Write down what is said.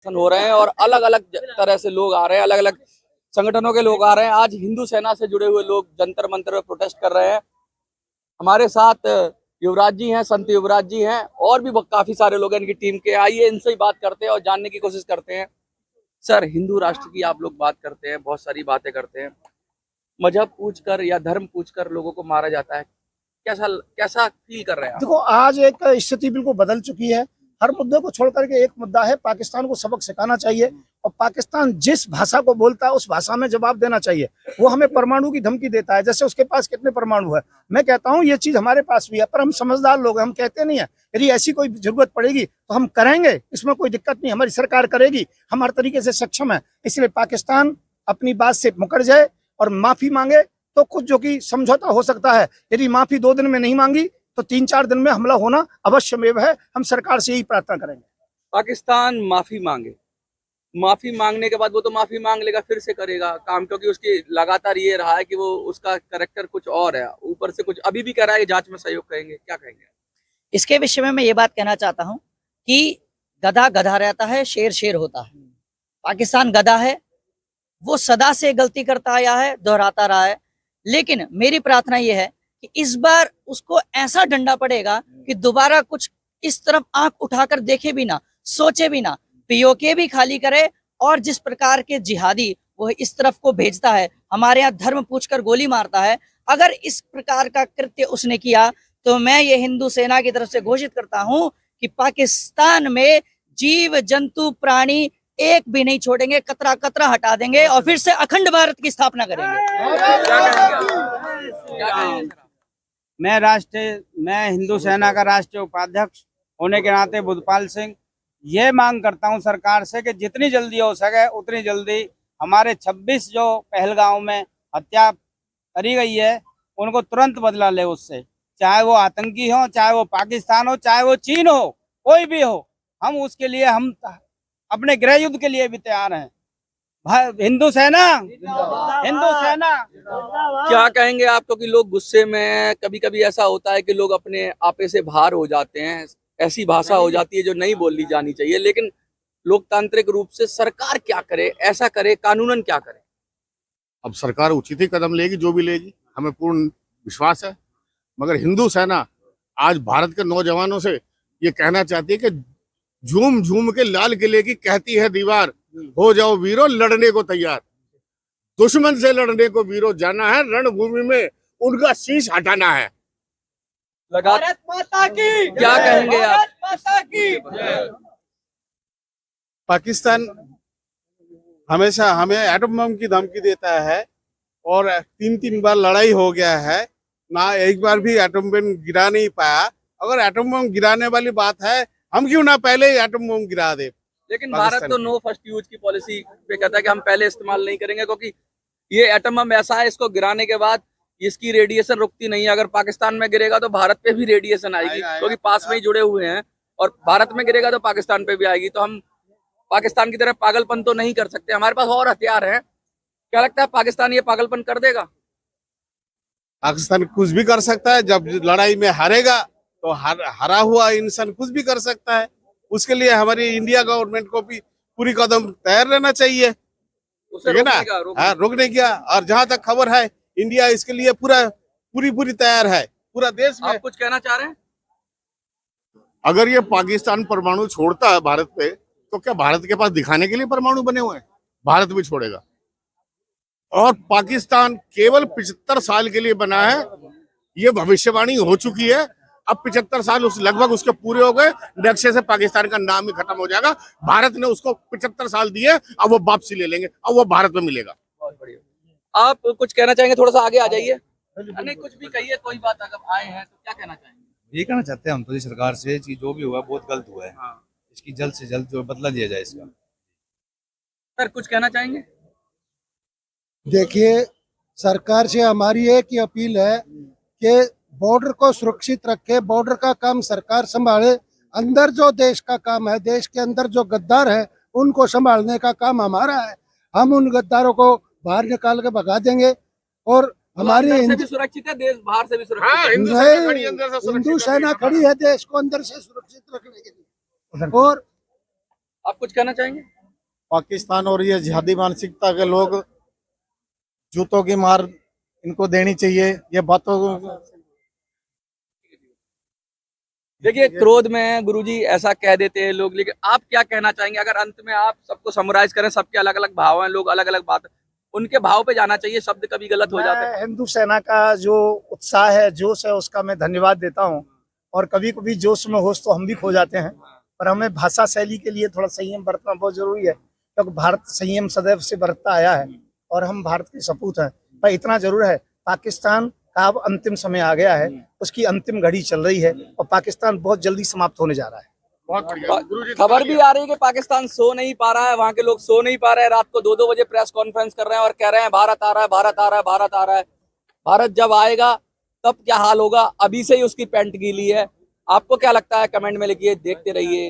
हो रहे हैं और अलग अलग तरह से लोग आ रहे हैं, अलग अलग संगठनों के लोग आ रहे हैं। आज हिंदू सेना से जुड़े हुए लोग जंतर मंतर में प्रोटेस्ट कर रहे हैं। हमारे साथ युवराज जी हैं, संत युवराज जी हैं और भी काफी सारे लोग हैं इनकी टीम के। आइए इनसे ही बात करते हैं और जानने की कोशिश करते हैं। सर, हिंदू राष्ट्र की आप लोग बात करते हैं, बहुत सारी बातें करते हैं, मजहब पूछकर या धर्म पूछकर लोगों को मारा जाता है। कैसा कैसा फील कर रहे हैं आप? देखो, आज एक स्थिति बिल्कुल बदल चुकी है। हर मुद्दे को छोड़ करके एक मुद्दा है, पाकिस्तान को सबक सिखाना चाहिए और पाकिस्तान जिस भाषा को बोलता है उस भाषा में जवाब देना चाहिए। वो हमें परमाणु की धमकी देता है, जैसे उसके पास कितने परमाणु है। मैं कहता हूँ ये चीज हमारे पास भी है, पर हम समझदार लोग हैं, हम कहते नहीं है। यदि ऐसी कोई जरूरत पड़ेगी तो हम करेंगे, इसमें कोई दिक्कत नहीं, हमारी सरकार करेगी, हम हर तरीके से सक्षम है। इसलिए पाकिस्तान अपनी बात से मुकर जाए और माफी मांगे तो कुछ जो कि समझौता हो सकता है। यदि माफी 2 दिन में नहीं मांगी तो 3-4 दिन में हमला होना अवश्यमेव है। हम सरकार से यही प्रार्थना करेंगे। पाकिस्तान माफी मांगे, माफी मांगने के बाद वो तो माफी मांग लेगा, फिर से करेगा काम, क्योंकि उसकी लगातार ये रहा है कि वो उसका कैरेक्टर कुछ और है, ऊपर से कुछ अभी भी कह रहा है, जांच में सहयोग करेंगे। क्या कहेंगे इसके विषय में? मैं ये बात कहना चाहता हूं कि गधा गधा रहता है, शेर शेर होता है। पाकिस्तान गधा है, वो सदा से गलती करता आया है, दोहराता रहा है। लेकिन मेरी प्रार्थना ये है कि इस बार उसको ऐसा डंडा पड़ेगा कि दोबारा कुछ इस तरफ आंख उठाकर देखे भी ना, सोचे भी ना, पीओके भी खाली करे। और जिस प्रकार के जिहादी वो इस तरफ को भेजता है, हमारे यहाँ धर्म पूछकर गोली मारता है, अगर इस प्रकार का कृत्य उसने किया तो मैं ये हिंदू सेना की तरफ से घोषित करता हूं कि पाकिस्तान में जीव जंतु प्राणी एक भी नहीं छोड़ेंगे, कतरा कतरा हटा देंगे और फिर से अखंड भारत की स्थापना करेंगे। मैं हिंदू सेना का राष्ट्रीय उपाध्यक्ष होने के नाते बुद्धपाल सिंह ये मांग करता हूं सरकार से कि जितनी जल्दी हो सके उतनी जल्दी हमारे 26 जो पहलगांव में हत्या करी गई है उनको तुरंत बदला ले उससे, चाहे वो आतंकी हो, चाहे वो पाकिस्तान हो, चाहे वो चीन हो, कोई भी हो। हम उसके लिए, हम अपने गृह युद्ध के लिए भी तैयार हैं। हिंदू सेना, हिंदू सेना। क्या कहेंगे आप? क्योंकि लोग गुस्से में, कभी कभी ऐसा होता है कि लोग अपने आपे से बाहर हो जाते हैं, ऐसी भाषा हो जाती है जो नहीं बोलनी जानी चाहिए। लेकिन लोकतांत्रिक रूप से सरकार क्या करे, ऐसा करे, कानूनन क्या करे? अब सरकार उचित ही कदम लेगी, जो भी लेगी, हमें पूर्ण विश्वास है। मगर हिंदू सेना आज भारत के नौजवानों से ये कहना चाहती है कि झूम झूम के लाल किले की कहती है दीवार, हो जाओ वीरों लड़ने को तैयार। दुश्मन से लड़ने को वीरों जाना है, रणभूमि में उनका शीश हटाना है। भारत माता की क्या कहेंगे आप? माता की पाकिस्तान हमेशा हमें एटम बम की धमकी देता है और 3-3 बार लड़ाई हो गया है, ना एक बार भी एटम बम गिरा नहीं पाया। अगर एटम बम गिराने वाली बात है, हम क्यों ना पहले ही एटम बम गिरा दे। लेकिन भारत तो नो फर्स्ट यूज की पॉलिसी पे कहता है कि हम पहले इस्तेमाल नहीं करेंगे, क्योंकि ये एटम बम ऐसा है, इसको गिराने के बाद इसकी रेडिएशन रुकती नहीं है। अगर पाकिस्तान में गिरेगा तो भारत पे भी रेडिएशन आएगी, क्योंकि पास में ही जुड़े हुए हैं, और भारत में गिरेगा तो पाकिस्तान पे भी आएगी। तो हम पाकिस्तान की तरह पागलपन तो नहीं कर सकते, हमारे पास और हथियार हैं। क्या लगता है पाकिस्तान ये पागलपन कर देगा? पाकिस्तान कुछ भी कर सकता है, जब लड़ाई में हारेगा तो हरा हुआ इंसान कुछ भी कर सकता है। उसके लिए हमारी इंडिया गवर्नमेंट को भी पूरी कदम तैयार रहना चाहिए, उसे ना? हाँ, रोकने का। और जहां तक खबर है, इंडिया इसके लिए पूरी तैयार है, पूरा देश में। आप कुछ कहना चाह रहे हैं? अगर ये पाकिस्तान परमाणु छोड़ता है भारत पे, तो क्या भारत के पास दिखाने के लिए परमाणु बने हुए हैं? भारत भी छोड़ेगा। और पाकिस्तान केवल 75 साल के लिए बना है, ये भविष्यवाणी हो चुकी है। अब 75 साल लगभग उसके पूरे हो गए, नक्शे से पाकिस्तान का नाम ही खत्म हो जाएगा। भारत ने उसको 75 साल दिए, अब वो वापसी ले लेंगे, अब वो भारत में मिलेगा। बहुत बढ़िया। आप कुछ कहना चाहेंगे? थोड़ा सा आगे आ जाइए। नहीं, कुछ भी कहिए, कोई बात। अगर आए हैं तो क्या कहना चाहेंगे? ये कहना चाहते हैं हम तो ये सरकार से कि जो भी हुआ बहुत गलत हुआ है। हाँ। इसकी जल्द से जल्द जो बदला लिया जाए इसका। सर, कुछ कहना चाहेंगे? देखिए, सरकार से हमारी एक ही अपील है कि बॉर्डर को सुरक्षित रखे, बॉर्डर का काम सरकार संभाले। अंदर जो देश का काम है, देश के अंदर जो गद्दार है उनको संभालने का काम हमारा है। हम उन गद्दारों को बाहर निकाल के भगा देंगे। और हमारी अंदर से भी सुरक्षित है देश, बाहर से भी सुरक्षित है। हिंदू सेना खड़ी है देश को अंदर से सुरक्षित रखने के लिए। और आप कुछ कहना चाहेंगे? पाकिस्तान और ये जिहादी मानसिकता के लोग जूतों की मार इनको देनी चाहिए। ये बातों देखिए क्रोध में गुरुजी ऐसा कह देते हैं लोग, लेकिन आप क्या कहना चाहेंगे अगर अंत में आप सबको समराइज करें? सबके अलग अलग भाव हैं, लोग अलग अलग बात, उनके भाव पे जाना चाहिए, शब्द कभी गलत हो जाते हैं। मैं हिंदू सेना का जो उत्साह है, जोश है, उसका मैं धन्यवाद देता हूँ। और कभी कभी जोश में होश तो हम भी खो जाते हैं, पर हमें भाषा शैली के लिए थोड़ा संयम बरतना बहुत जरूरी है, क्योंकि भारत संयम सदैव से बरतता आया है और हम भारत के सपूत हैं। पर इतना जरूर है, पाकिस्तान का अब अंतिम समय आ गया है, उसकी अंतिम घड़ी चल रही है और पाकिस्तान बहुत जल्दी समाप्त होने जा रहा है। बहुत बढ़िया गुरुजी, खबर भी आ रही है कि पाकिस्तान सो नहीं पा रहा है, वहां के लोग सो नहीं पा रहे हैं, रात को 2-2 बजे प्रेस कॉन्फ्रेंस कर रहे हैं और कह रहे हैं भारत आ रहा है, भारत आ रहा है, भारत आ रहा है। भारत जब आएगा तब क्या हाल होगा, अभी से ही उसकी पैंट गीली है। आपको क्या लगता है? कमेंट में लिखिए, देखते रहिए।